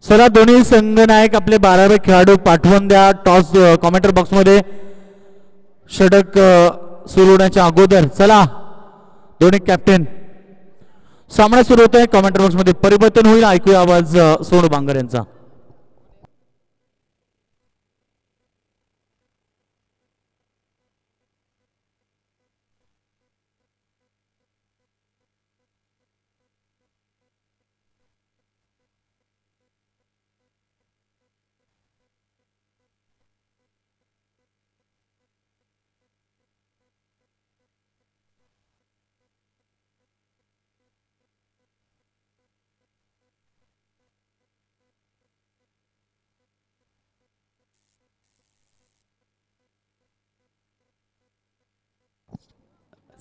चला दोन्ही संघनायक आपले 12 खेळाडू पाठवून द्या टॉस कॉमेंटर बॉक्स मध्ये षटक सुरू होण्याच्या अगोदर. चला दोन्ही कॅप्टन सामना सुरू होतोय. कॉमेंटर बॉक्स मध्ये परिवर्तन होईल. ऐकूया आवाज सोनू बांगर यांचा.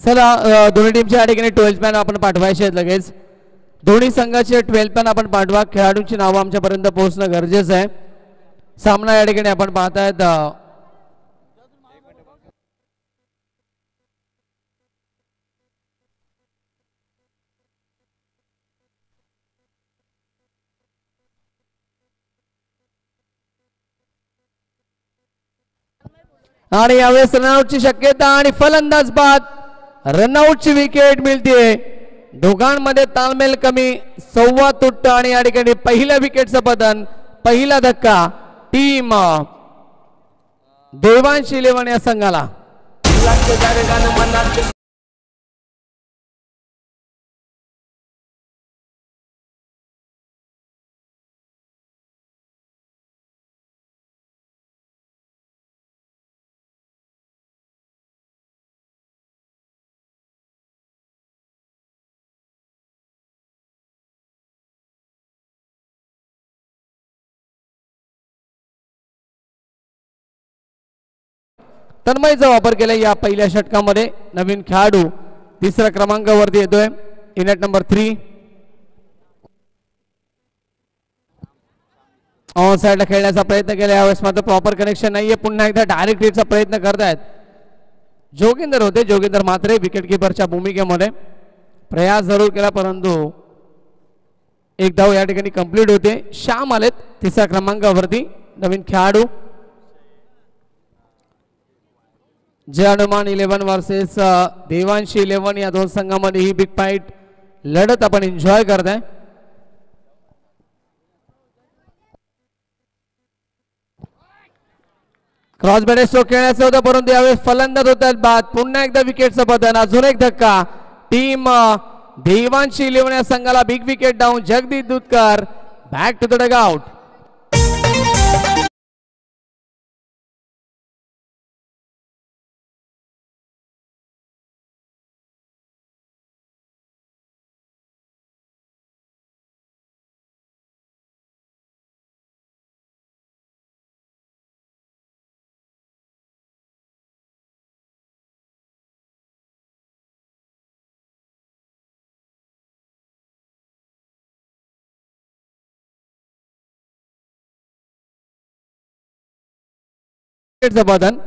चला दोन्ही टीमच्या या ठिकाणी 12 मॅन आपण पाठवायचे आहेत लगेच. दोन्ही संघाचे 12 मॅन आपण पाठवा. खेळाडूंची नावं आमच्यापर्यंत पोहोचणं गरजेचं आहे. सामना या ठिकाणी आपण पाहतायत. आणि यावेळेस रनआउटची शक्यता आणि फलंदाज बाद. रनआउटची विकेट मिळते. दोघांमध्ये ताळमेळ कमी, संवाद तुटतो आणि या ठिकाणी पहिल्या विकेटचं पतन. पहिला धक्का टीम देवांश 11 या संघाला. तन्मयचा वापर केला या पहिल्या षटकामध्ये. नवीन खेळाडू तिसऱ्या क्रमांकावरती येतोय. In at number 3. ऑन साइडला खेळण्याचा प्रयत्न केला. यावेळेस मात्र प्रॉपर कनेक्शन नाहीये. पुन्हा एकदा डायरेक्ट हिटचा प्रयत्न करतायत जोगिंदर होते. जोगिंदर मात्र विकेट किपरच्या भूमिकेमध्ये प्रयास जरूर केला परंतु एक धाव या ठिकाणी कंप्लीट होते. श्याम आलेत तिसऱ्या क्रमांकावरती नवीन खेळाडू. जय हनुमान 11 वर्सेस देवांशी 11 या दोन संघामध्ये ही बिग फाईट लढत आपण एन्जॉय करताय. क्रॉस बॅट स्ट्रोक खेळण्याचं होतं परंतु यावेळेस फलंदाज होतात बाद. पुन्हा एकदा विकेटचं पतन. अजून एक धक्का. टीम देवांशी 11 या संघाला big wicket down. Jagdish Dudhkar back to the dugout. बदन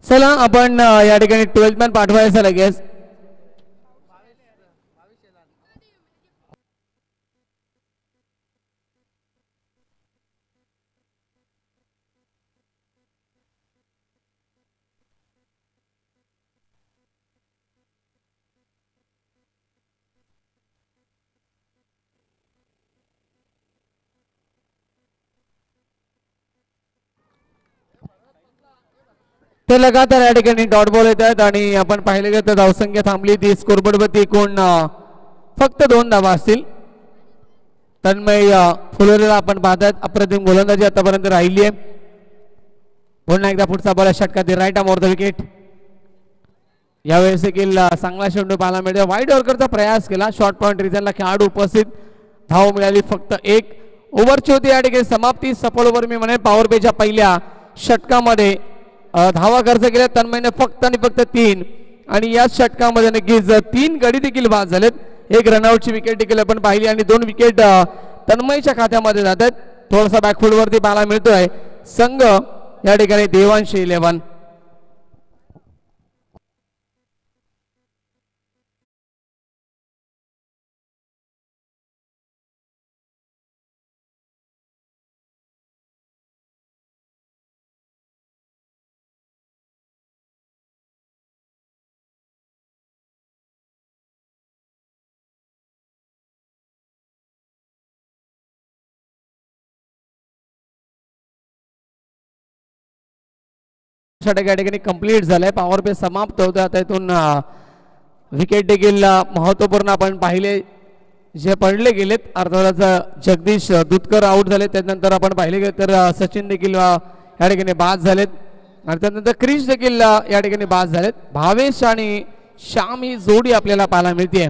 चला आपण या ठिकाणी 12th मॅन पाठवायचं लगेच. तर लगातार या ठिकाणी डॉट बॉल येत आहेत आणि आपण पाहिले गेलं तर धावसंख्या थांबली ती स्कोरबोर्डवरती एकूण फक्त 2 धावा असतील. तन्मय फुलोरेला आपण पाहतात अप्रतिम गोलंदाजी आतापर्यंत राहिली आहे. पुन्हा एकदा पुढचा बॉल षटकातील right arm over the wicket. यावेळेस देखील चांगला चेंडू पाहायला मिळतो. वाईड यॉर्करचा प्रयास केला. शॉर्ट पॉईंट रिजनला खेळाडू उपस्थित. धाव मिळाली फक्त 1. ओव्हरची होती या ठिकाणी समाप्ती. सफल ओव्हर मी म्हणेन पॉवर प्लेच्या पहिल्या षटकामध्ये धावा खर्च केल्या तन्मयने फक्त आणि फक्त 3 आणि या षटकामध्ये नक्कीच 3 गडी देखील बाद झालेत. 1 रनआउटची विकेट देखील आपण पाहिली आणि 2 विकेट तन्मयच्या खात्यामध्ये जात आहेत. थोडासा बॅकफुट वरती पाहायला मिळतोय संघ या ठिकाणी देवांश 11. या ठिकाणी कंप्लीट झालाय. पॉवर प्ले समाप्त होतं. आता इथून विकेट देखील महत्वपूर्ण आपण पाहिले जे पडले गेलेत. अर्थातच जगदीश दुधकर आउट झाले. त्यानंतर आपण पाहिले गेले तर सचिन देखील या ठिकाणी बाद झालेत आणि त्यानंतर क्रिश देखील या ठिकाणी बाद झालेत. भावेश आणि श्याम ही जोडी आपल्याला पाहायला मिळते.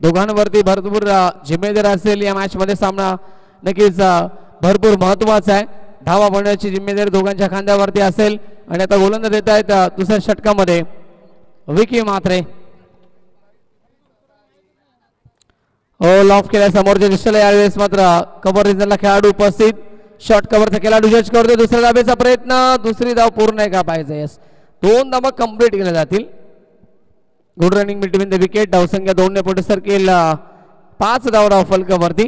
दोघांवरती भरपूर जिम्मेदारी असेल. या मॅच मध्ये सामना नक्कीच भरपूर महत्वाचा आहे. धावा बनवण्याची जिम्मेदारी दोघांच्या खांद्यावरती असेल आणि आता गोलंदाज देत आहेत दुसऱ्या षटकामध्ये विकी म्हात्रे. लॉफ केल्या समोरच्या दिशेला. यावेळेस मात्र कव्हर रिजनला खेळाडू उपस्थित. शॉर्ट कव्हरचा खेळाडू जज करतोय. दुसऱ्या धावेचा प्रयत्न. दुसरी धाव पूर्ण आहे का पाहिजे. यस 2 धावा कंप्लीट केल्या जातील. Good running between the wicket. धावसंख्या 2 ने पुढे सरकेल 5 धावा फलकावरती.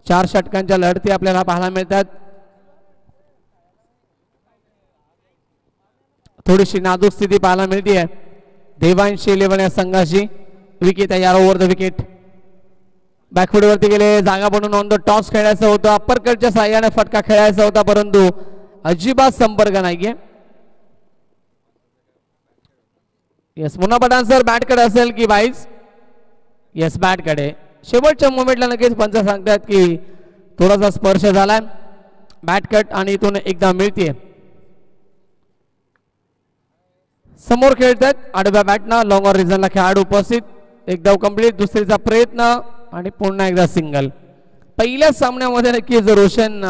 4 षटकांच्या लढती आपल्याला पाहायला मिळतात. थोडीशी नाजूक स्थिती पाहायला मिळते. देवांश 11 या संघाची. विकी तयार ओव्हर द विकेट. बॅकफुट वरती गेले. जागा बनवून ऑन द टॉस खेळायचं होतं. अप्पर कटच्या साह्याने फटका खेळायचा होता परंतु अजिबात संपर्क नाहीये. येस पुन्हा पठाण सर बॅट कडे असेल की वाईज. येस बॅट कडे. शेवटच्या मोमेंटला नक्कीच पंच सांगतात की थोडासा स्पर्श झालाय. बॅट कट आणि इथून एकदा मिळते. समोर खेळतात आडव्या बॅटना. लॉंग ऑर रिजनला खेळाडू उपस्थित. एक धाव कंप्लीट. दुसरीचा प्रयत्न आणि पुन्हा एकदा सिंगल. पहिल्या सामन्यामध्ये नक्कीच रोशन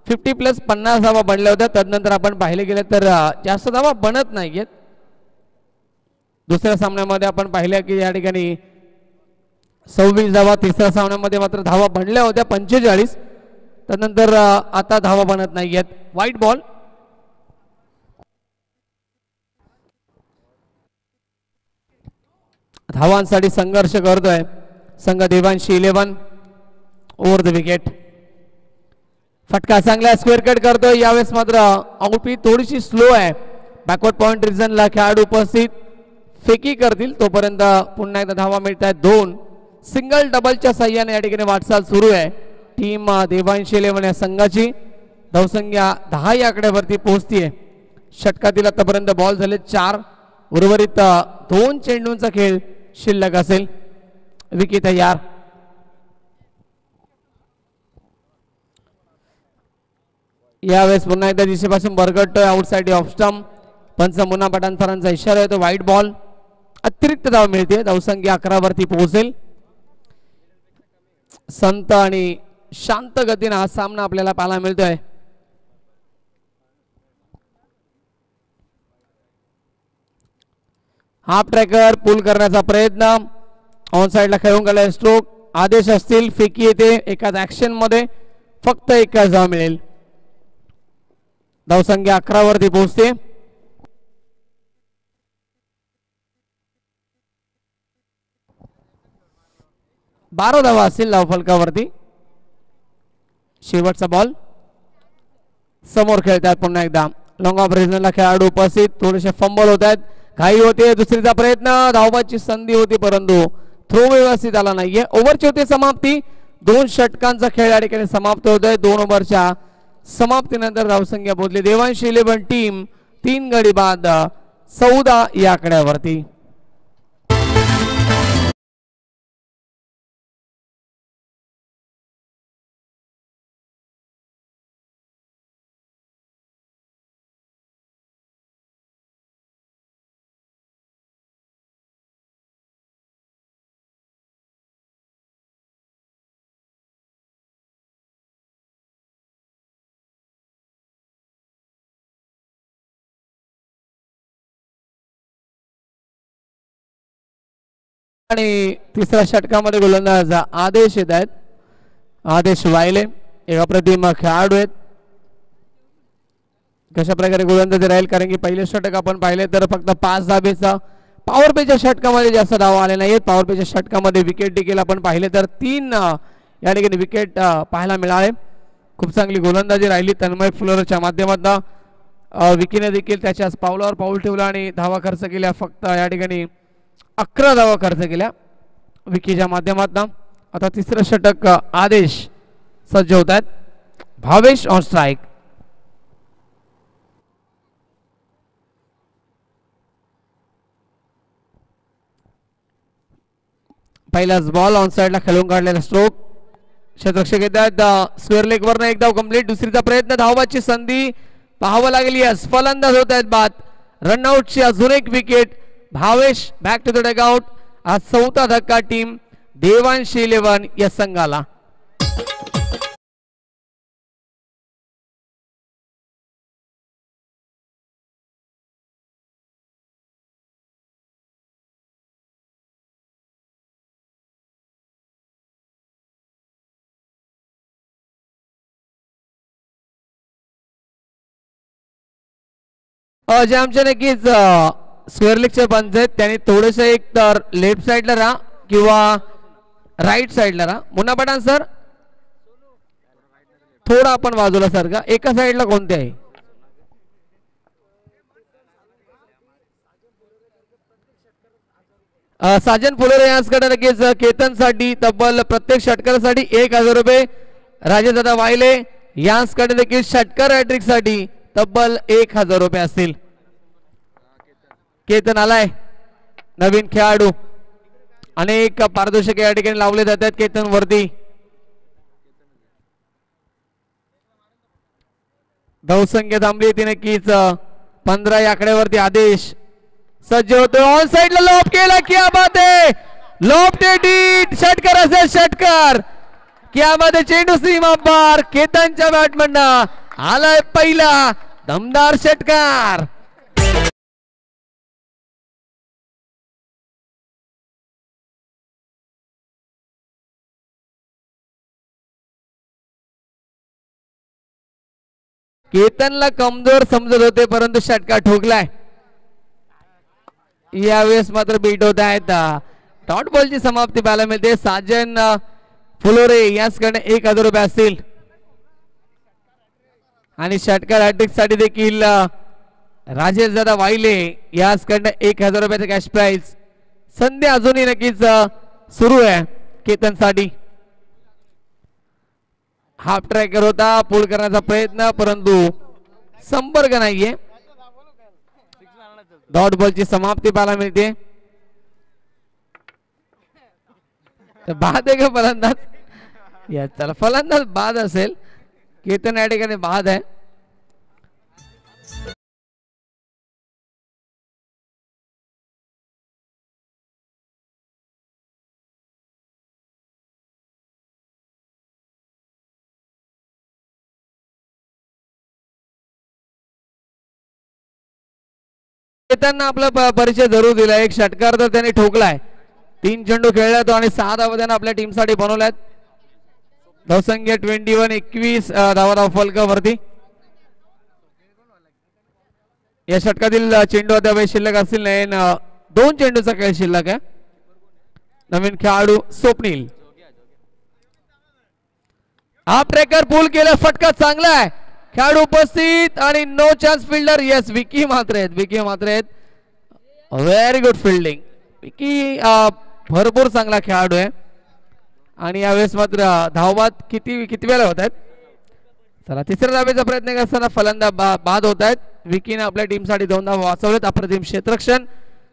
50+ 50 धावा बनल्या होत्या. त्यानंतर आपण पाहिले गेले तर जास्त धावा बनत नाहीयेत. दुसऱ्या सामन्यामध्ये आपण पाहिल्या की या ठिकाणी 26 धावा. तिसऱ्या सामन्यामध्ये मात्र धावा बनल्या होत्या 45. त्यानंतर आता धावा बनत नाहीयेत. White ball. धावांसाठी संघर्ष करतोय संघ देवांशी 11 ओव्हर द विकेट. फटका चांगला स्क्वेअर कट करतोय. यावेळेस मात्र आउटपी थोडीशी स्लो आहे. बॅकवर्ड पॉइंट रिजनला खेळाडू उपस्थित. फेकी करतील तोपर्यंत पुन्हा एकदा धावा मिळत आहेत 2. सिंगल डबलच्या साह्याने या ठिकाणी वाटचाल सुरू आहे टीम देवांशी 11 या संघाची. धावसंख्या 10 या आकड्यावरती पोहोचतीये. षटकातील आतापर्यंत बॉल झाले 4. उर्वरित 2 चेंडूंचा खेळ शिल्लक असेल. विकी तयार. यावेळेस पुन्हा एकदा दिशेपासून बरगडतोय आउटसाइड ऑफ स्टंप. पंच मुन्ना पठाण सरांचा इशारा येतो. White ball. अतिरिक्त धाव मिळते. धावसंख्या 11 वरती पोहोचेल. संत आणि शांत गतीने हा सामना आपल्याला पाहायला मिळतोय. हाफ ट्रॅकर पुल करण्याचा प्रयत्न. ऑन साइडला खेळून गेला. स्ट्रोक आदेश असतील. फेकी येते. एकाच ऍक्शन मध्ये फक्त एकच धाव मिळेल. धावसंख्या 11 वरती पोहोचते. 12 धावा असतील धावफलकावरती. शेवटचा बॉल समोर खेळतात पुन्हा एकदा लॉंग ऑफ रिजनला खेळाडू उपस्थित. थोडेसे फंबल होत आहेत, घाई होते, दुसरीचा प्रयत्न, धावबाची संधी होती परंतु थ्रो व्यवस्थित आला नाहीये. ओव्हरची होती समाप्ती. 2 षटकांचा खेळ या ठिकाणी समाप्त होत आहे. 2 ओव्हरच्या समाप्तीनंतर धावसंख्या बोलली देवांशी 11 टीम 3 गडी बाद 14 या आकड्यावरती. आणि तिसऱ्या षटकामध्ये गोलंदाज आदेश येत आहेत. आदेश वायले एक अप्रतिम खेळाडू आहेत. कशा प्रकारे गोलंदाजी राहील, कारण की पहिले षटक आपण पाहिले तर फक्त 5 धाबेचा पॉवर प्लेच्या षटकामध्ये जास्त धाव आले नाहीत. पॉवर प्लेच्या षटकामध्ये विकेट देखील आपण पाहिले तर 3 या ठिकाणी विकेट पाहायला मिळाले. खूप चांगली गोलंदाजी राहिली तन्मय फुलोरच्या माध्यमातून. विकीने देखील त्याच्याच पावलावर पाऊल ठेवलं आणि धावा खर्च केल्या. फक्त या ठिकाणी 11 धावा खर्च केल्या विकीच्या माध्यमातून. आता तिसरं षटक आदेश सज्ज होत आहेत. Bhavesh on strike. पहिलाच बॉल ऑन साइडला खेळून काढलेला स्ट्रोक. क्षेत्ररक्षक येतात स्क्वेअर लेग वरनं एक धाव कंप्लीट. दुसरीचा प्रयत्न, धावाची संधी पाहावं लागली. फलंदाज होत आहेत बाद. रनआउटची अजून एक wicket. Bhavesh back to the dugout. आज 4था धक्का टीम देवांशी 11 या संघाला. जे आमच्या नक्कीच स्क्वेअर लेगचे पंच आहेत त्यांनी थोडेसे एक तर लेफ्ट साइडला राहा किंवा राईट साइडला राहा. मुन्ना पठाण सर थोडा आपण बाजूला सारखा. एका साइडला कोणते आहे? साजन फुलोरे यांच्याकडे नक्कीच केतनसाठी तब्बल प्रत्येक षटकारासाठी 1000 रुपये. राजेदादा वायले यांच्याकडे देखील षटकार हॅट्रिक साठी तब्बल 1000 रुपये असतील. केतन आलाय नवीन खेळाडू. अनेक पारदर्शक या ठिकाणी लावले जातात केतन वरती. धावसंख्या थांबली ती नक्कीच 15 या आकड्यावरती. आदेश सज्ज होतो. ऑन साइडला लॉब केला. क्या बात आहे. लॉब डेट षटकार असेल षटकार. क्या बात आहे. चेंडू सीमा पार. केतनच्या बॅटमॅननं आलाय पहिला दमदार षटकार. केतनला कमजोर समजत होते परंतु षटकार ठोकलाय. यावेळेस मात्र बीट होत आहेत. डॉट बॉलची समाप्ती पाहायला मिळते. साजन फुलोरे याचकडे 1000 रुपये असतील आणि षटकार हॅट्रिक साठी देखील राजेश दादा वाईले याचकडे 1000 रुपयाचा कॅश प्राइज. संधी अजूनही नक्कीच सुरू आहे केतन साठी. हाफ ट्रॅकर होता, पुल करण्याचा प्रयत्न परंतु संपर्क नाहीये. डॉट बॉलची समाप्ती पाहायला मिळते. बाद आहे का फलंदाज? या चला फलंदाज बाद असेल. केतन या ठिकाणी बाद आहे. केतननं आपला परिचय जरूर दिला. एक षटकार तर त्याने ठोकलाय. 3 चेंडू खेळला तो आणि 6 धावा त्याने आपल्या टीम साठी बनवल्यात. धावसंख्या 21 धावा फलकावरती. या षटकातील चेंडू अद्याप शिल्लक असतील नाही. 2 चेंडूचा खेळ शिल्लक आहे. नवीन खेळाडू स्वप्नील हाफ ट्रॅकर पुल केलं, फटका चांगला आहे, खेळाडू उपस्थित आणि no chance fielder. Yes, Vicky मात्र आहेत, व्हेरी गुड फिल्डिंग. विकी भरपूर चांगला खेळाडू आहे आणि यावेळेस मात्र धावबाद किती वेळा होत आहेत. चला, तिसऱ्या धावेचा प्रयत्न करताना फलंदाज बाद होत आहेत. विकीने आपल्या टीमसाठी 2 धावा वाचवलेत. अप्रतिम क्षेत्ररक्षण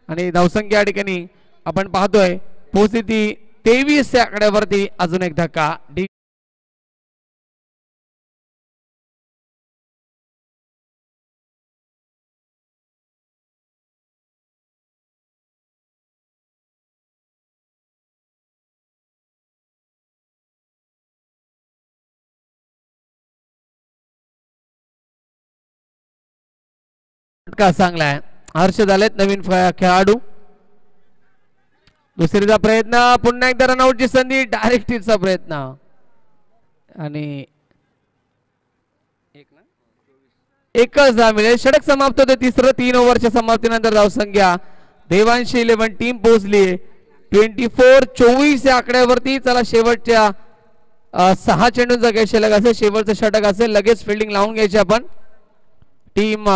आणि धावसंख्या या ठिकाणी आपण पाहतोय पोहोचली ती 23 या आकड्यावरती. अजून एक धक्का. चांगला आहे. हर्षद आलेत नवीन खेळाडू. दुसरीचा प्रयत्न, पुन्हा एकदा रनआउटची संधी, डायरेक्ट हिटचा प्रयत्न आणि एकच धाव मिळेल. षटक समाप्त होते तिसरं. 3 ओव्हरच्या समाप्तीनंतर धावसंख्या देवांशी 11 टीम पोहोचली 24-24 या आकड्यावरती. चला, शेवटच्या 6 चेंडूंचा काही शिल्लक असेल, शेवटचं षटक असेल, लगेच फिल्डिंग लावून घ्यायची आपण. टीम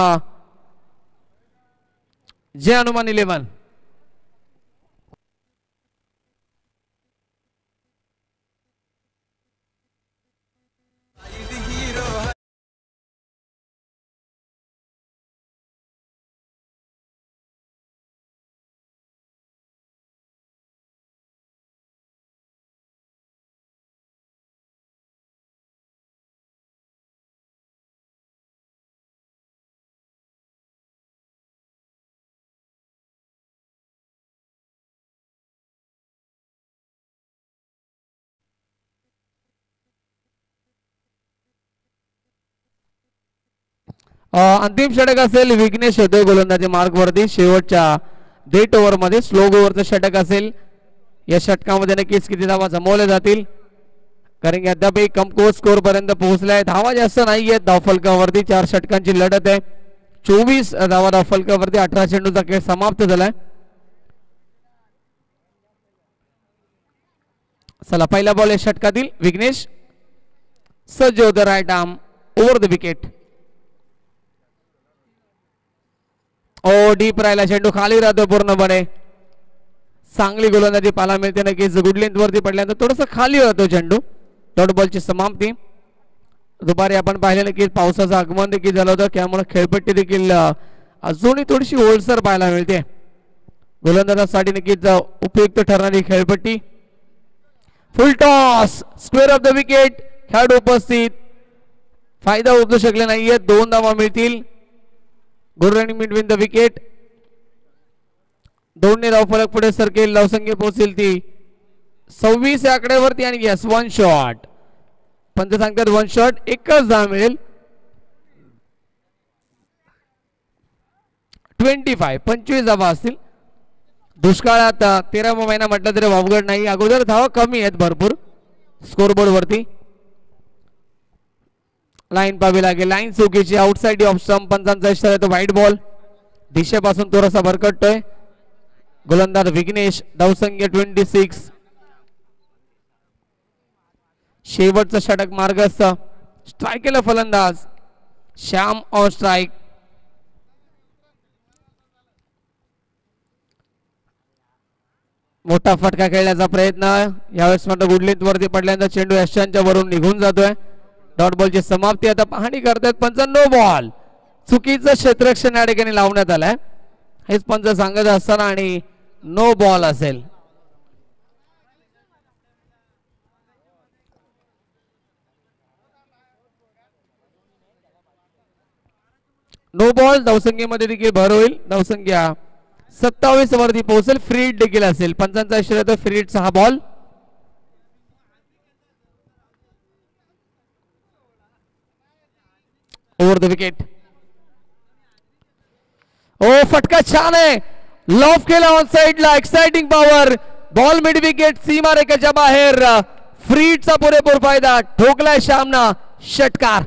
जे हनुमान 11. अंतिम षटक असेल, विघ्नेश होतोय गोलंदाजी मार्गवरती शेवटच्या 1.5 ओव्हर मध्ये. स्लो ओव्हरचं षटक असेल. या षटकामध्ये नक्कीच किती धावा जमवल्या जातील, कारण की अद्याप कमकुवत स्कोर पर्यंत पोहोचलाय. धावा जास्त नाहीयेत धावफलकावरती. 4 षटकांची लढत आहे. 24 धावा धावफलकावरती. 18 चेंडूचा खेळ समाप्त झालाय. चला, पहिला बॉल या षटकातील. विघ्नेश सज्ज होतं, right arm over the wicket. Deep राहिला चेंडू, खाली राहतो पूर्णपणे. चांगली गोलंदाजी पाहायला मिळते नक्कीच. गुड लेंथ वरती पडल्यानंतर थोडस खाली राहतो चेंडू. डॉट बॉलची समाप्ती. दुपारी आपण पाहिलं की पावसाचं आगमन देखील झालं होतं, त्यामुळे खेळपट्टी देखील अजूनही थोडीशी ओलसर पाहायला मिळते. गोलंदाजासाठी नक्कीच उपयुक्त ठरणारी खेळपट्टी. Full toss, square of the wicket. खेळाडू उपस्थित, फायदा उचलू शकले नाहीये. 2 धावा मिळतील. Good running between the wicket. 2 धाव फलक पुढे सरकेल. धावसंख्या पोहोचेल ती 26 या आकड्यावरती. आणि यस, 1 शॉट. पंच सांगतात 1 शॉट, एकच धाव मिळेल. 25 धावा असतील. दुष्काळात 13वा महिना म्हटलं तरी वावगड नाही. अगोदर धावा कमी आहेत भरपूर स्कोरबोर्ड वरती. लाईन पाहावी लागेल. लाईन चुकीची, आउटसाइड ऑफ स्टंप. पंचांचा इशारा येतो, व्हाईट बॉल. दिशेपासून थोडासा भरकटतोय. गोलंदाज विघ्नेश. धावसंख्या 26. शेवटचं षटक मार्गस्थ. स्ट्राईक केलं फलंदाज. Shyam on strike. मोठा फटका खेळण्याचा प्रयत्न. यावेळेस मात्र गुडलेंथ वरती पडल्यानंतर चेंडू यशांच्या वरून निघून जातोय. डॉट बॉलची समाप्ती. आता पाहणी करतायत पंच. No ball. चुकीचं क्षेत्ररक्षण या ठिकाणी लावण्यात आलंय. हेच पंच सांगत असताना आणि नो बॉल असेल. No ball. धावसंख्येमध्ये देखील भर होईल. धावसंख्या 27 वरती पोहोचेल. फ्री हिट देखील असेल. पंचांचा इशारा येतो, फ्री हिटचा हा बॉल. Over the wicket. फटका छान आहे. लॉफ केला ऑन साइडला. Exciting power. Ball mid wicket, सीमा रेषेच्या बाहेर. फ्री हिटचा पुरेपूर फायदा. ठोकलाय श्यामना षटकार.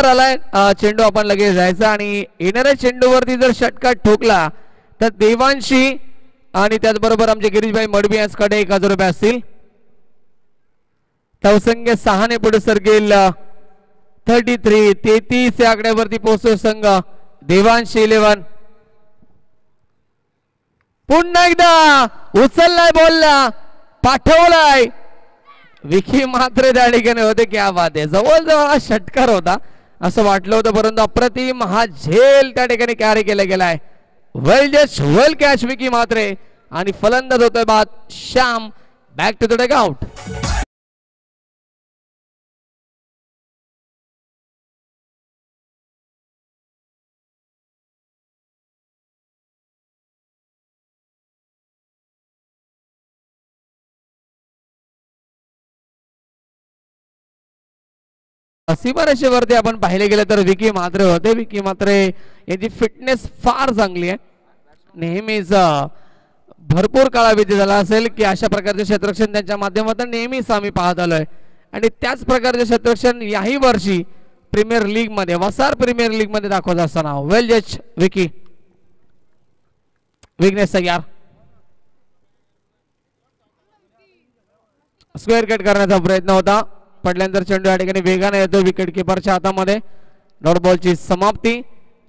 आलाय चेंडू आपण लगेच जायचा आणि येणाऱ्या चेंडूवरती जर षटकार ठोकला तर देवांशी आणि त्याचबरोबर आमचे गिरीशभाई मडबी यांच्याकडे 1000 रुपये असतील. धावसंख्या 6 ने पुढे सरकेल 33 या आकड्यावरती पोहोचतो संघ देवांशी 11. पुन्हा एकदा उचललाय बॉलला पाठवलाय विकी मात्र त्या ठिकाणी होते. क्या बात आहे, जवळजवळ हा षटकार होता असं वाटलं होतं परंतु अप्रतिम हा झेल त्या ठिकाणी कॅरी केला गेलाय. Well just well catch Vicky Matre आणि फलंदाज होतोय बाद Shyam. Back to the dugout. सीमारेषेवरती आपण पाहिले गेले तर विकी मात्रे होते. विकी मात्रे यांची फिटनेस फार चांगली आहे. नेहमीच भरपूर काळा विधी झाला असेल की अशा प्रकारचे क्षेत्ररक्षण त्यांच्या माध्यमातून नेहमीच आम्ही पाहत आलोय आणि त्याच प्रकारचे क्षेत्ररक्षण याही वर्षी प्रीमियर लीग मध्ये वसार प्रीमियर लीग मध्ये दाखवत असताना. वेल जज विकी. विघ्नेश तयार. स्क्वेअर कट करण्याचा प्रयत्न होता पडल्यानंतर चेंडू या ठिकाणी वेगाने येतो विकेट किपरच्या हातामध्ये. डॉट बॉलची समाप्ती.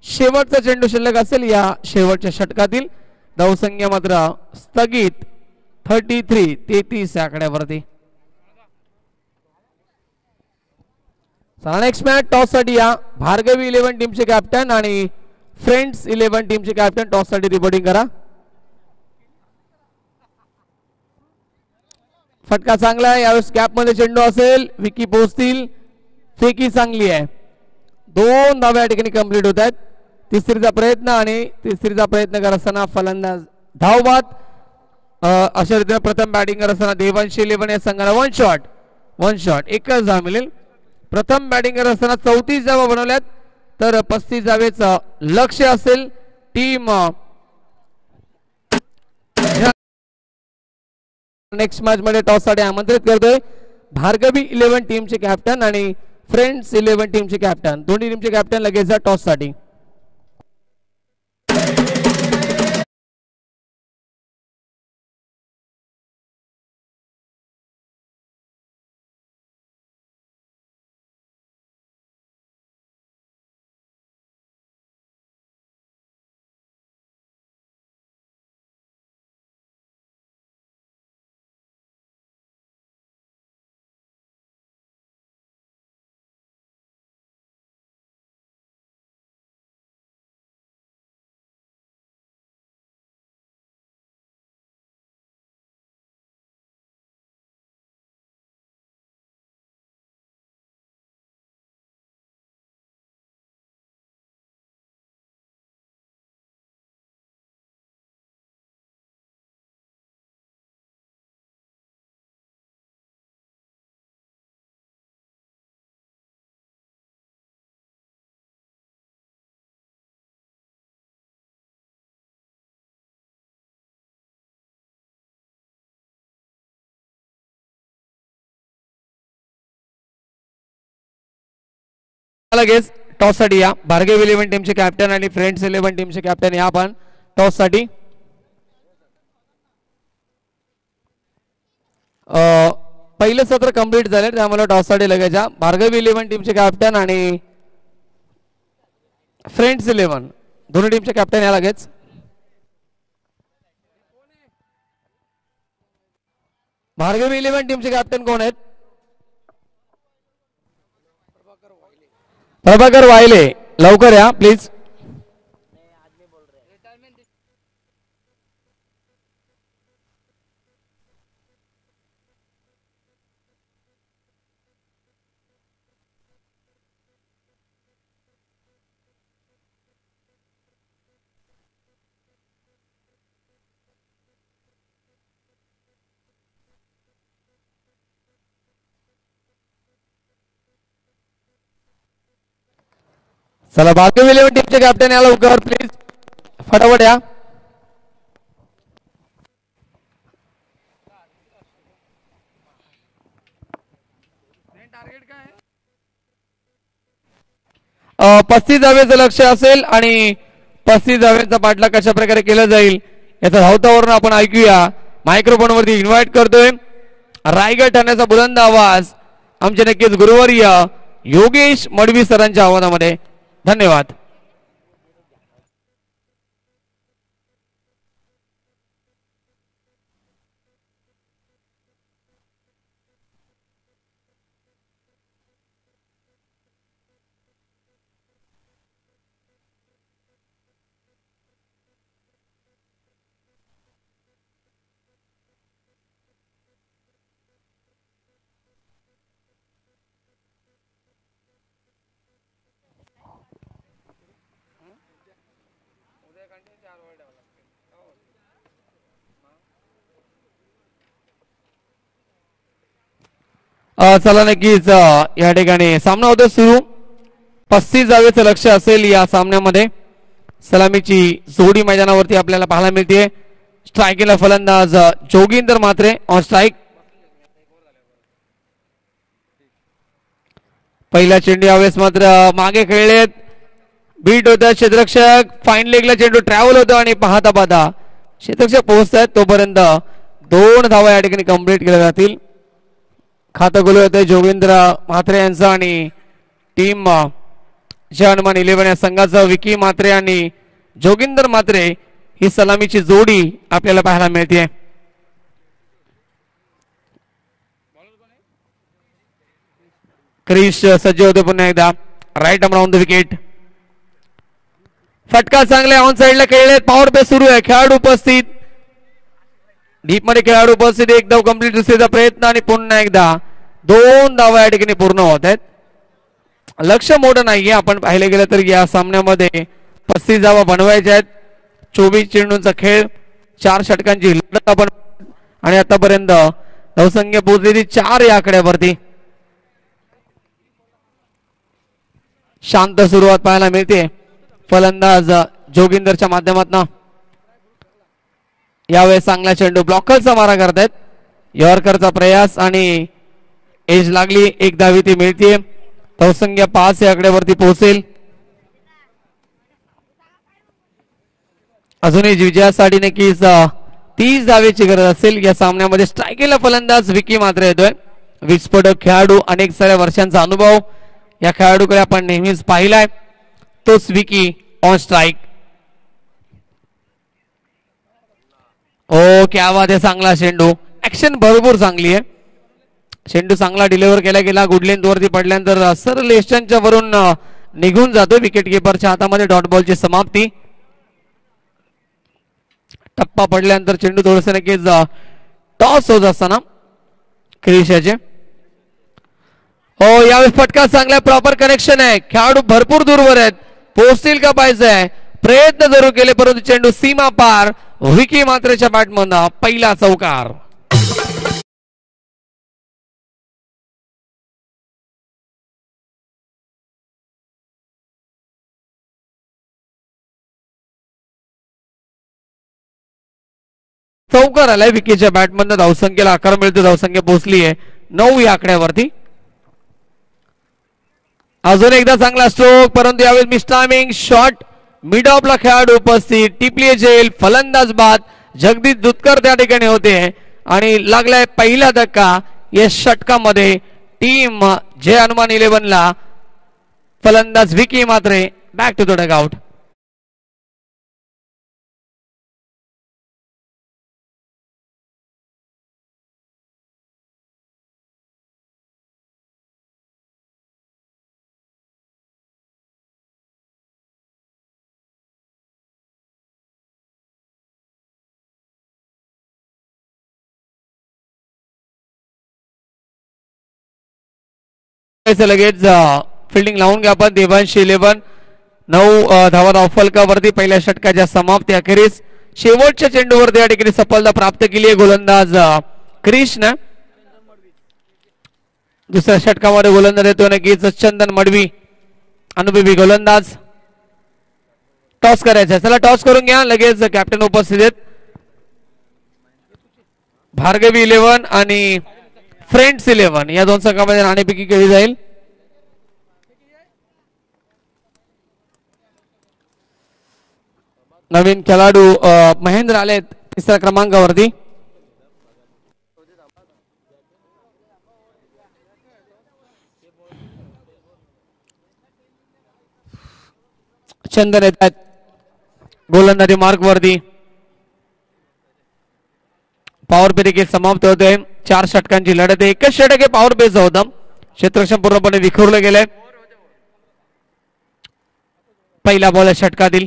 शेवटचा चेंडू शिल्लक असेल या शेवटच्या षटकातील. धावसंख्या मात्र स्थगित 33 आकड्यावरती. नेक्स्ट मॅच टॉस साठी या भार्गवी 11 टीमचे कॅप्टन आणि फ्रेंड्स 11 टीमचे कॅप्टन टॉस साठी रिपोर्टिंग करा. फटका चांगला आहे यावेळेस गॅप मध्ये चेंडू असेल विकी पोहोचतील. फेकी चांगली आहे. 2 धावा या ठिकाणी कंप्लीट होत आहेत. तिसरीचा प्रयत्न आणि तिसरीचा प्रयत्न करत असताना फलंदाज धावबाद. अशा रीतीने प्रथम बॅटिंग करत असताना देवांशी 11 या संघाला वन शॉट एकच धाव मिळेल. प्रथम बॅटिंग करत असताना 34 धावा बनवल्यात तर 35 धावेचं लक्ष्य असेल. टीम नेक्स्ट मॅच मध्ये टॉस साठी आमंत्रित करतोय भार्गवी 11 टीमचे कॅप्टन आणि फ्रेंड्स 11 टीमचे कॅप्टन. दोन्ही टीमचे कॅप्टन लगेच जा टॉस साठी. लगेच टॉस साठी या भार्गवी 11 टीमचे कॅप्टन आणि फ्रेंड्स 11 टीमचे कॅप्टन या आपण टॉस साठी. पहिलं सत्र कंप्लीट झाले त्यामुळे टॉस साठी लगेच या भार्गवी 11 टीमचे कॅप्टन आणि फ्रेंड्स 11 दोन्ही टीमचे कॅप्टन या लगेच. भार्गवी 11 टीमचे कॅप्टन कोण आहेत? प्रभाकर वायले लवकर या प्लीज. चला भार्गवी 11 टीमचे कॅप्टन या लवकर प्लीज फटाफट या. 35 धावेचं लक्ष असेल आणि 35 धावेचा पाठलाग कशा प्रकारे केला जाईल याचा धावतावरून आपण ऐकूया. मायक्रोफोन वरती इन्व्हाइट करतोय रायगड ठाण्याचा बुलंद आवाज आमचे नक्कीच गुरुवर्य योगेश मडवी सरांच्या आवाजामध्ये. धन्यवाद. चला नक्कीच या ठिकाणी सामना होतो सुरू. 35 धावेचं लक्ष असेल या सामन्यामध्ये. सलामीची जोडी मैदानावरती आपल्याला पाहायला मिळते. स्ट्रायकिंगला फलंदाज जोगिंदर म्हात्रे ऑन स्ट्राईक. पहिला चेंडू यावेळेस मात्र मागे खेळलेत. बीट होतं क्षेत्ररक्षक. फाईन लेगला चेंडू ट्रॅव्हल होतो आणि पाहता पाहता क्षेत्ररक्षक पोहोचतात तोपर्यंत 2 धावा या ठिकाणी कंप्लीट केल्या जातील. खातं गोल होतं जोगेंद्र म्हात्रे यांचं आणि टीम जय हनुमान 11 या संघाचं विकी म्हात्रे आणि जोगिंदर म्हात्रे ही सलामीची जोडी आपल्याला पाहायला मिळते. क्रिश सज्ज होते पुन्हा एकदा. Right arm round the wicket. फटका चांगले ऑन साइडला खेळले. पॉवर प्ले सुरू आहे. खेळाडू उपस्थित डीप मध्ये खेळाडू उपस्थित. एक धाव कंप्लीट दुसरीचा प्रयत्न आणि पुन्हा एकदा 2 धावा या ठिकाणी पूर्ण होत आहेत. लक्ष मोठं नाहीये. आपण पाहिले गेलं तर या सामन्यामध्ये 35 धावा बनवायच्या आहेत. 24 चेंडूंचा खेळ. 4 षटकांची लढत आपण आणि आतापर्यंत धावसंख्या पोहोचलेली 4 या आकड्यावरती. शांत सुरुवात पाहायला मिळते फलंदाज जोगिंदरच्या माध्यमातून. यावेळेस चांगला चेंडू ब्लॉकरचा मारा करतायत. यॉर्करचा प्रयास आणि एज लागली. 1 धाव ती मिळते. धावसंख्या 5 या आकड्यावरती पोहोचेल. अजूनही विजयासाठी नक्कीच 30 धावेची गरज असेल या सामन्यामध्ये. स्ट्रायकिंगला फलंदाज विकी म्हात्रे येतोय. विस्फोटक खेळाडू. अनेक साऱ्या वर्षांचा अनुभव या खेळाडूकडे आपण नेहमीच पाहिलाय. तोच विकी ऑन स्ट्राईक. ओ क्या बात आहे. चांगला चेंडू. ऍक्शन भरपूर चांगली आहे. चेंडू चांगला डिलिव्हर केला गेला. गुड लेंथ वरती पडल्यानंतर सरळ लेस्टनच्या वरून निघून जातो. विकेट किपरच्या हातामध्ये डॉट बॉलची समाप्ती. टप्पा पडल्यानंतर चेंडू थोडस नक्कीच टॉस होत असताना क्रिशाचे. हो यावेळेस फटका चांगला. प्रॉपर कनेक्शन आहे. खेळाडू भरपूर दूरवर आहेत. पोहोचतील का पाहिजे. प्रयत्न जरूर केले परंतु चेंडू सीमा पार. विकी म्हात्रेच्या बॅटमधून पहिला चौकार. चौकार आलाय विकीच्या बॅटमधून. धावसंख्येला आकार मिळतो. धावसंख्या पोहोचली आहे 9 या आकड्यावरती. अजून एकदा चांगला स्ट्रोक परंतु यावेळेस मिस टायमिंग शॉट. मिड ऑफला खेळाडू उपस्थित. टिपली जेल फलंदाज बाद. जगदीश दुधकर त्या ठिकाणी होते आणि लागलाय पहिला धक्का या षटकामध्ये. टीम जय हनुमान 11 ला फलंदाज Vicky Mhatre back to the dugout. लगेच फिल्डिंग लावून घ्या आपण. देवांश 11 9 धावा धावफलकावरती पहिल्या षटकाच्या समाप्ती अखेरीस शेवटच्या चेंडूवरती या ठिकाणी सफलता प्राप्त केली आहे गोलंदाज क्रिशनं. दुसऱ्या षटकामध्ये गोलंदाज येतो नक्कीच चंदन मडवी. अनुभवी गोलंदाज. टॉस करायचा. चला टॉस करून घ्या. लगेच कॅप्टन उपस्थित आहेत. भार्गवी 11 आणि फ्रेंड्स 11 या 2 संघांमध्ये नाणेफेकी केली जाईल. नवीन खेळाडू महेंद्र आलेत तिसऱ्या क्रमांकावरती. चंदन येत आहेत गोलंदाजी मार्क वरती. पॉवर पे देखील समाप्त होतोय. 4 षटकांची लढत आहे. एकच षटक हे पॉवर पेचं होतं. क्षेत्ररक्षण पूर्णपणे विखुरलं गेलंय. पहिला बॉल षटकातील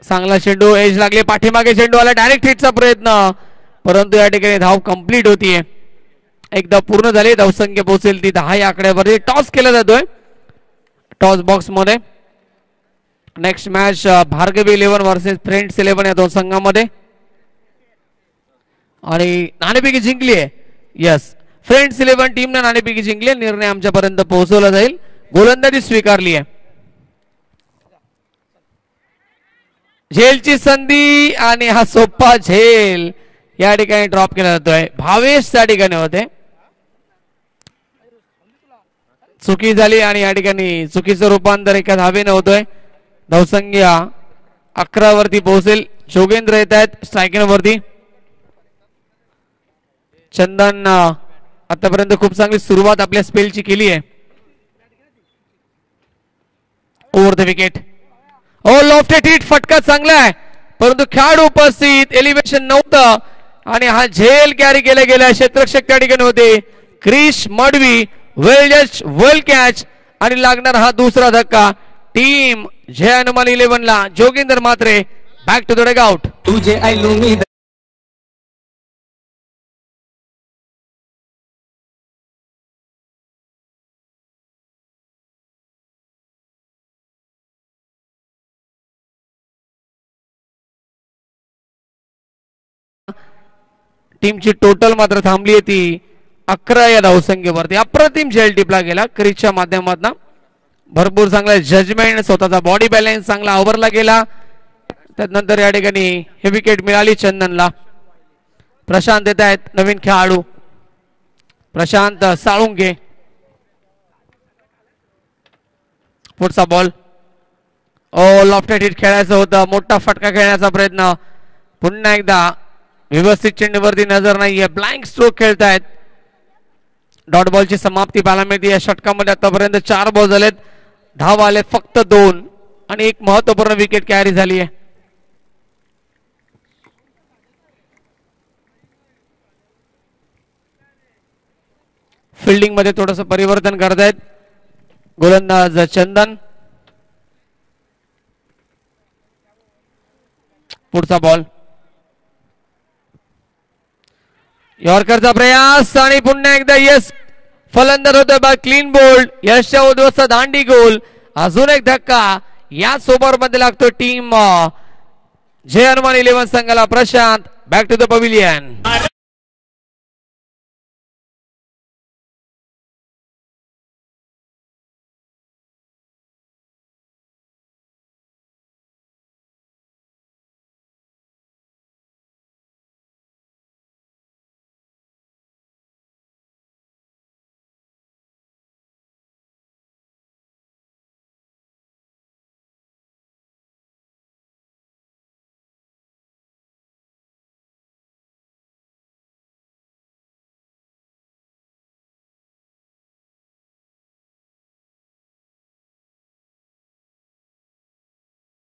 चांगला चेंडू एज लागले पाठीमागे चेंडू आला डायरेक्ट हिटचा प्रयत्न परंतु या ठिकाणी धाव कंप्लीट होतीये. एकदा पूर्ण झाली धावसंख्या पोहोचेल ती 10 या आकड्यावरती. टॉस केला जातोय टॉस बॉक्स मध्ये. Next match Bhargavi 11 versus friends 11 या दोन संघामध्ये आणि नाणेफेकी जिंकली आहे. यस फ्रेंड्स 11 टीमने नाणेफेकी जिंकली. निर्णय आमच्यापर्यंत पोहोचवला जाईल. गोलंदाजी स्वीकारली आहे. झेलची संधी आणि हा सोप्पा झेल या ठिकाणी ड्रॉप केला जातोय. भावेश त्या ठिकाणी होते. चुकी झाली आणि या ठिकाणी चुकीचं रूपांतर एका धावेने होतोय. धावसंख्या 11 वरती पोहोचेल. जोगेंद्र येत आहेत स्ट्रायकिंग वरती. चंदन आतापर्यंत खूप चांगली सुरुवात आपल्या स्पेलची केली आहे. Over the wicket. Oh lofted hit फटका चांगला आहे परंतु खेळाडू उपस्थित एलिव्हेशन नव्हतं आणि हा झेल कॅरी केला गेला. क्षेत्ररक्षक त्या ठिकाणी होते Krish Madvi. Well just well catch आणि लागणार हा दुसरा धक्का. टीम जय हनुमान 11 ला Joginder Matre back to the dugout. तुझे आयलू मी टीमची टोटल मात्र थांबली आहे ती 11 या धावसंख्येवरती. अप्रतिम झेल टिपला गेला क्रिचच्या माध्यमातून. भरपूर चांगला जजमेंट स्वतःचा बॉडी बॅलन्स चांगला आवरला गेला. त्यानंतर या ठिकाणी हे विकेट मिळाली चंदनला. प्रशांत येत आहेत नवीन खेळाडू प्रशांत साळुंके. पुढचा बॉल. ओ लॉफ्टेड हिट खेळायचं होतं. मोठा फटका खेळण्याचा प्रयत्न. पुन्हा एकदा व्यवस्थित चेंडूवरती नजर नाहीये. ब्लँक स्ट्रोक खेळतायत. डॉट बॉलची समाप्ती पाहायला मिळते या षटकामध्ये. आतापर्यंत 4 बॉल झालेत. धाव आले फक्त 2 आणि एक महत्वपूर्ण विकेट कॅरी झाली आहे. फिल्डिंग मध्ये थोडंसं परिवर्तन करतायत गोलंदाज चंदन. पुढचा बॉल. यॉर्करचा प्रयास आणि पुन्हा एकदा यस फलंदाज होतोय बा क्लीन बोल्ड. यशच्या उद्ध्वस्त दांडी गोल. अजून एक धक्का याच ओव्हर मध्ये लागतो टीम जय हनुमान 11 संघाला. प्रशांत बॅक टू द पविलियन.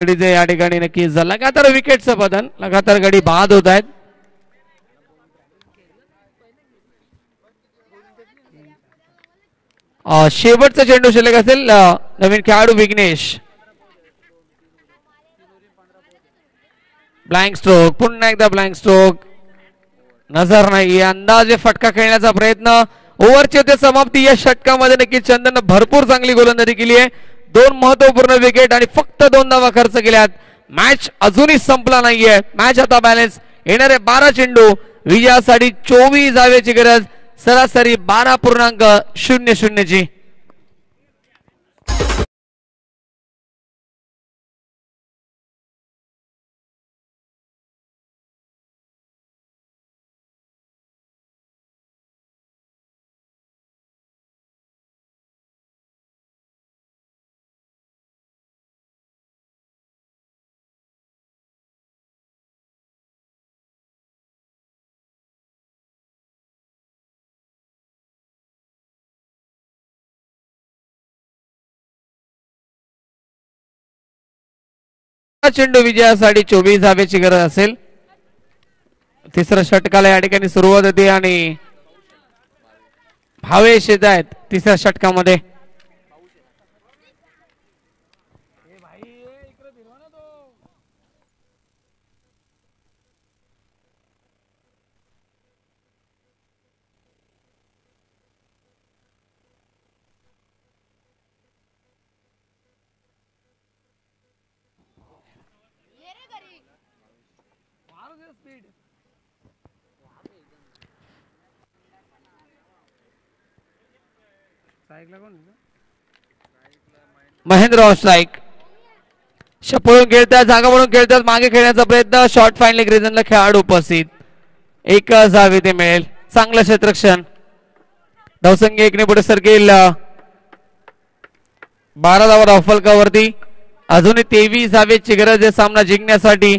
या ठिकाणी नक्की लगातार विकेटचं पतन. लगातार गडी बाद होत आहेत. शेवटचा चेंडू शिल्लक असेल. नवीन खेळाडू विघ्नेश. Blank stroke. पुन्हा एकदा ब्लँक स्ट्रोक. नजर नाही. अंदाजे फटका खेळण्याचा प्रयत्न. ओव्हरची होते समाप्ती. या षटकामध्ये नक्की चंदन भरपूर चांगली गोलंदाजी केली आहे. 2 महत्वपूर्ण विकेट आणि फक्त 2 धावा खर्च केल्यात. मॅच अजूनही संपला नाहीये. मॅच आता बॅलन्स. येणारे 12 चेंडू विजयासाठी 24 धावेची गरज. सरासरी 12.00 ची. चेंडू विजयासाठी 24 धावेची गरज असेल. तिसऱ्या षटकाला या ठिकाणी सुरुवात होते आणि भावेश येत आहेत तिसऱ्या षटकामध्ये. Mahendra on strike. पळून खेळतात, जागा म्हणून खेळतात, मागे खेळण्याचा प्रयत्न. शॉर्ट फाईनल ग्रेझनला खेळाडू उपस्थित. एकच धाव इथे मिळेल. चांगलं क्षेत्ररक्षण. धावसंख्या 1 ने पुढे सरकेल. 12 धावा धावफलकावरती. अजूनही 23 धावेची गरज आहे सामना जिंकण्यासाठी.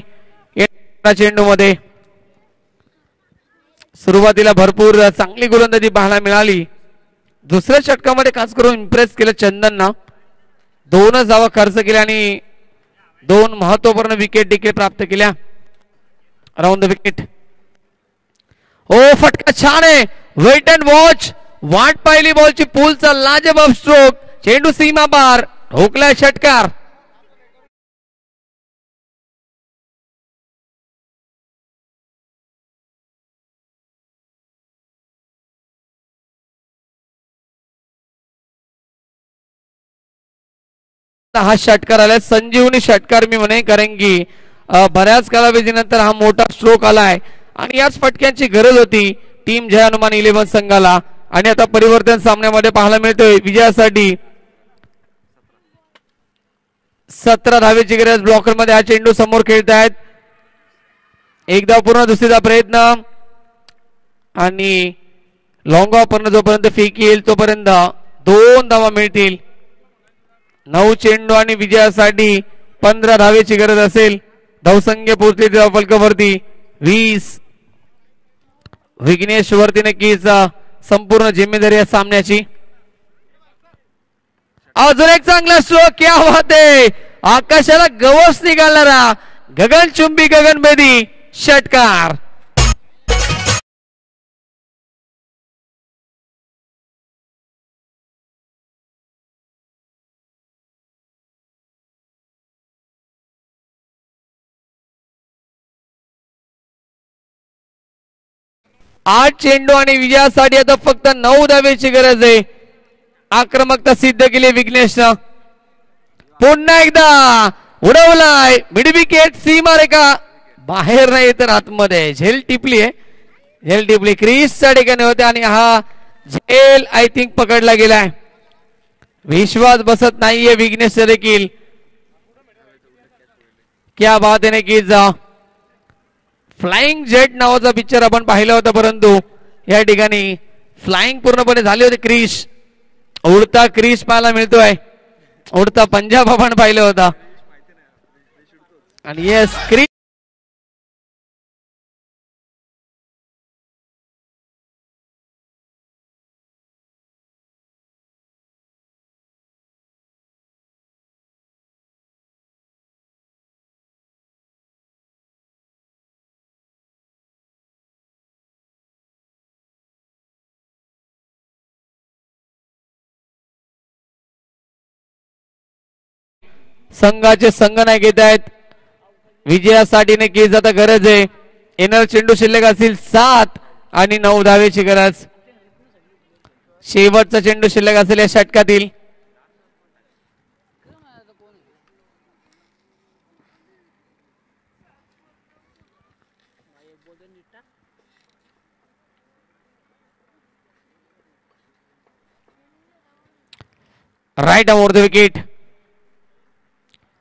चेंडू मध्ये सुरुवातीला भरपूर चांगली गोलंदाजी पाहायला मिळाली. दुसऱ्या षटकामध्ये खास करून इम्प्रेस केलं चंदननं. 2च धावा खर्च केल्या आणि 2 महत्वपूर्ण विकेट देखील प्राप्त केल्या. Round the wicket. ओ फटका छान आहे. Wait and watch. वाट पाहिली बॉलची. पूलचा लाजवाब स्ट्रोक. चेंडू सीमा पार. ठोकलाय षटकार. हा षटकार आलाय. संजीवनी षटकार मी म्हणे, कारण की बऱ्याच कालावधीनंतर हा मोठा स्ट्रोक आलाय आणि याच फटक्यांची गरज होती टीम जय हनुमान 11 संघाला. आणि आता परिवर्तन सामन्यामध्ये पाहायला मिळतोय. विजयासाठी 17 धावेची गरज. ब्लॉकर मध्ये हा चेंडू समोर खेळतायत. एकदा पूर्ण, दुसरीदा प्रयत्न आणि लॉंग ऑफ पूर्ण जोपर्यंत फेक येईल तोपर्यंत 2 धावा मिळतील. 9 चेंडू आणि विजयासाठी 15 धावेची गरज असेल. धावसंख्या पूर्ती फलकावरती 20. विघ्नेश वरती नक्कीच संपूर्ण जिम्मेदारी या सामन्याची. अजून एक चांगला स्ट्रोक. क्या बात आहे. आकाशाला गवस निघालणारा गगनचुंबी गगनभेदी षटकार. आठ चेंडू आणि विजयासाठी आता फक्त 9 धावेची गरज आहे. आक्रमकता सिद्ध केली विघ्नेशनं. पुन्हा एकदा उडवलाय. Mid wicket. सीमा रेखा बाहेर नाही तर आतमध्ये. झेल टिपली आहे. झेल टिपली. क्रीजच्या ठिकाणी होते आणि हा झेल आय थिंक पकडला गेलाय. विश्वास बसत नाहीये विघ्नेश देखील. क्या बात आहे की फ्लाइंग जेट नावाचा पिक्चर आपण पाहिला होता, परंतु या ठिकाणी फ्लाइंग पूर्णपणे झाली होती. क्रिश, उडता क्रिश पाहायला मिळतोय. उडता पंजाब आपण पाहिलं होता. आणि येस क्रिश संघाचे संघनायक येत आहेत. विजयासाठी नक्कीच आता गरज आहे. येणार चेंडू शिल्लक असतील 7 आणि 9 धावेची गरज. शेवटचा चेंडू शिल्लक असेल या षटकातील. Right over the wicket.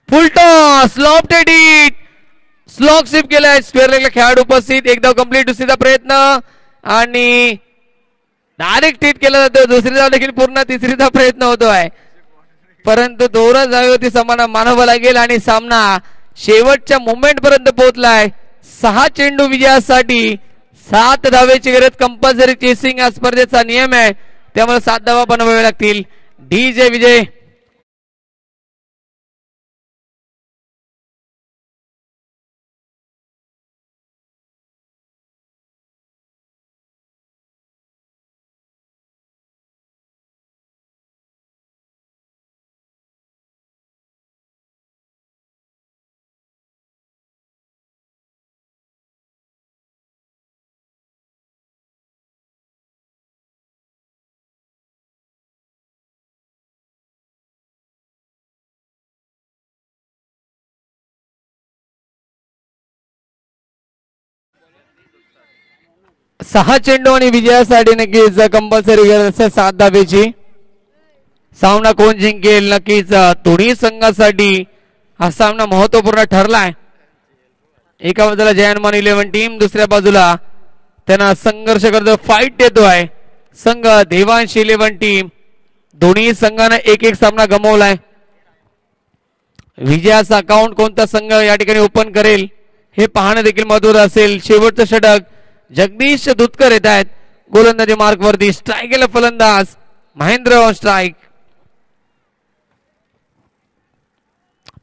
Full toss. Lofted hit. Slog sweep केलाय. स्क्वेअर लेगला खेळाडू उपस्थित. एकदा कंप्लीट. दुसरीचा प्रयत्न आणि डायरेक्ट हिट केला जातो. दुसरी धाव देखील पूर्ण. तिसरीचा प्रयत्न होतोय, परंतु 2 धावेवरती समान मानावं लागेल आणि सामना शेवटच्या मोमेंट पर्यंत पोहोचलाय. 6 चेंडू विजयासाठी 7 धावेची गरज. कंपल्सरी चेसिंग हा स्पर्धेचा नियम आहे, त्यामुळे 7 धावा बनवावे लागतील. DJ विजय. 6 चेंडू आणि विजयासाठी नक्कीच कंपल्सरी गरज असेल 7 धावेची. सामना कोण जिंकेल नक्कीच दोन्ही संघासाठी हा सामना महत्वपूर्ण ठरलाय. एका बाजूला जय हनुमान 11 टीम, दुसऱ्या बाजूला त्यांना संघर्ष करतो, फाईट देतोय संघ देवांश 11 टीम. दोन्ही संघानं एक एक सामना गमावलाय. विजयाचा अकाउंट कोणता संघ या ठिकाणी ओपन करेल हे पाहणं देखील महत्वाचं असेल. शेवटचं षटक जगदीश दुधकर येत आहेत गोलंदाजी मार्क वरती. स्ट्राईक केलं फलंदाज महेंद्र ऑन स्ट्राईक.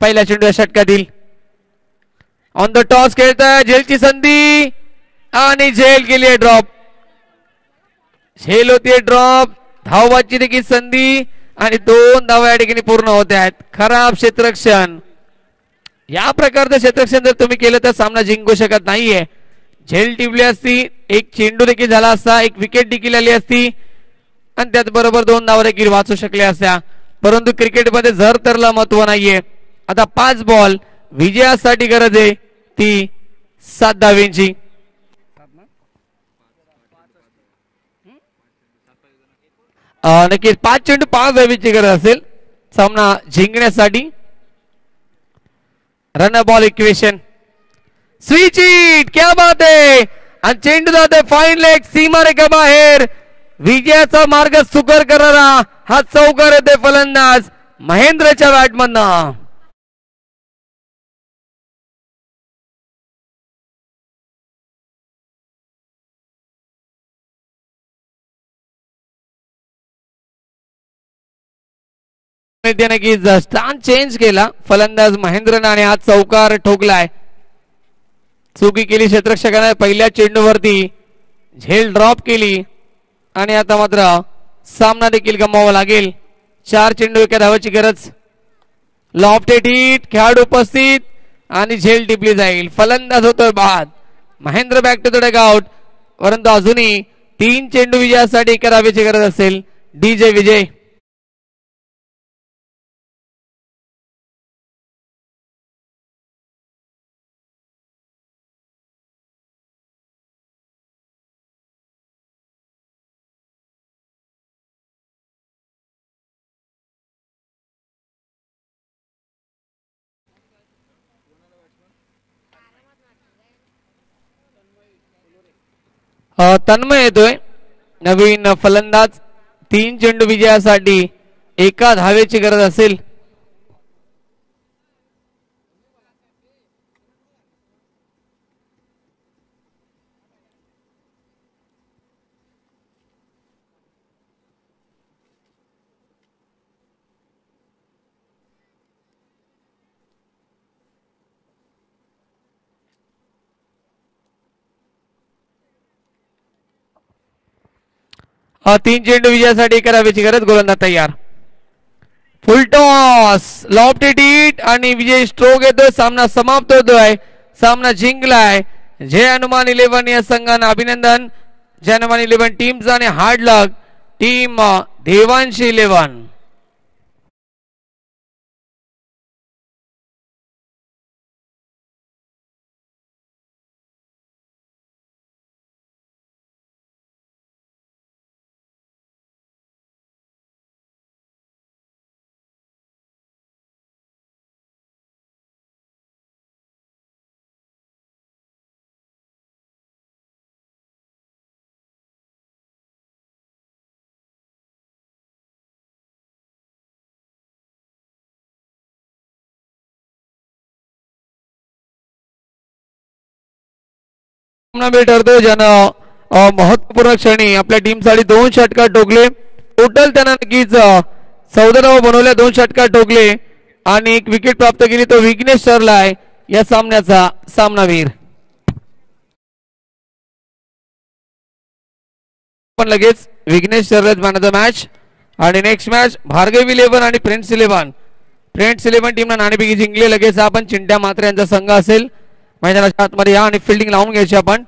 पहिल्या चेंडूच्या षटकातील ऑन द टॉस खेळतोय, झेलची संधी आणि झेल केली ड्रॉप. झेल होतीये ड्रॉप, धावबाची देखील संधी आणि 2 धावा या ठिकाणी पूर्ण होत आहेत. खराब क्षेत्ररक्षण. या प्रकारचं क्षेत्ररक्षण जर तुम्ही केलं तर सामना जिंकू शकत नाहीये. झेल टिपली असती, एक चेंडू देखील झाला असता, एक विकेट देखील आली असती आणि त्याचबरोबर 2 धावा देखील वाचू शकल्या असत्या. परंतु क्रिकेटमध्ये झर तरला महत्व नाहीये. आता 5 बॉल, विजयासाठी गरज आहे ती 7 धावेंची. नक्कीच 5 चेंडू 5 धावेची गरज असेल सामना जिंकण्यासाठी. Run ball equation, switch it, क्या बात आहे. आणि चेंडू जाते फाईन लेग, सीमारेखा बाहेर. विजयाचा मार्ग सुकर करणारा हा चौकार येते फलंदाज महेंद्रच्या बॅटमधनं. नक्कीच स्टान चेंज केला फलंदाज महेंद्रने आणि हा चौकार ठोकलाय. चुकी केली क्षेत्ररक्षकाने पहिल्या चेंडूवरती, झेल ड्रॉप केली आणि आता मात्र सामना देखील गमवावा लागेल. 4 चेंडू 1 धावाची गरज. लॉफ्टेड हिट, खेळाडू उपस्थित आणि झेल टिपली जाईल. फलंदाज होतोय बाद. Mahendra back to the dugout. परंतु अजूनही 3 चेंडू विजयासाठी 1 धावेची गरज असेल. डीजे विजय. तन्मय येतोय नवीन फलंदाज. 3 चेंडू विजयासाठी 1 धावेची गरज असेल. तीन चेंडू विजयासाठी 1 धावेची गरज. गोलंदाज तयार. फुल टॉस, लॉफ्टेड हिट आणि विजय स्ट्रोक येतोय. सामना समाप्त होतोय. सामना जिंकलाय जय हनुमान 11 या संघानं. अभिनंदन जय हनुमान 11 टीमचा आणि हार्ड लक टीम देवांश 11. ठरतो ज्यानं महत्वपूर्ण क्षणी आपल्या टीमसाठी 2 षटकार ठोकले. टोटल त्यांना नक्कीच 14 धावा बनवल्या, 2 षटकार ठोकले आणि 1 विकेट प्राप्त केली. तो विघ्नेश ठरलाय या सामन्याचा सामनावीर. पण लगेच विघ्नेश ठरलाय मॅन ऑफ द मॅच. आणि नेक्स्ट मॅच भार्गवी 11 आणि फ्रेंड्स 11. फ्रेंड्स 11 टीमनं नाणेफेकी जिंकली. लगेच आपण चिंट्या मात्रे यांचा संघ असेल मैदानाच्या आतमध्ये या आणि फिल्डिंग लावून घ्यायची आपण.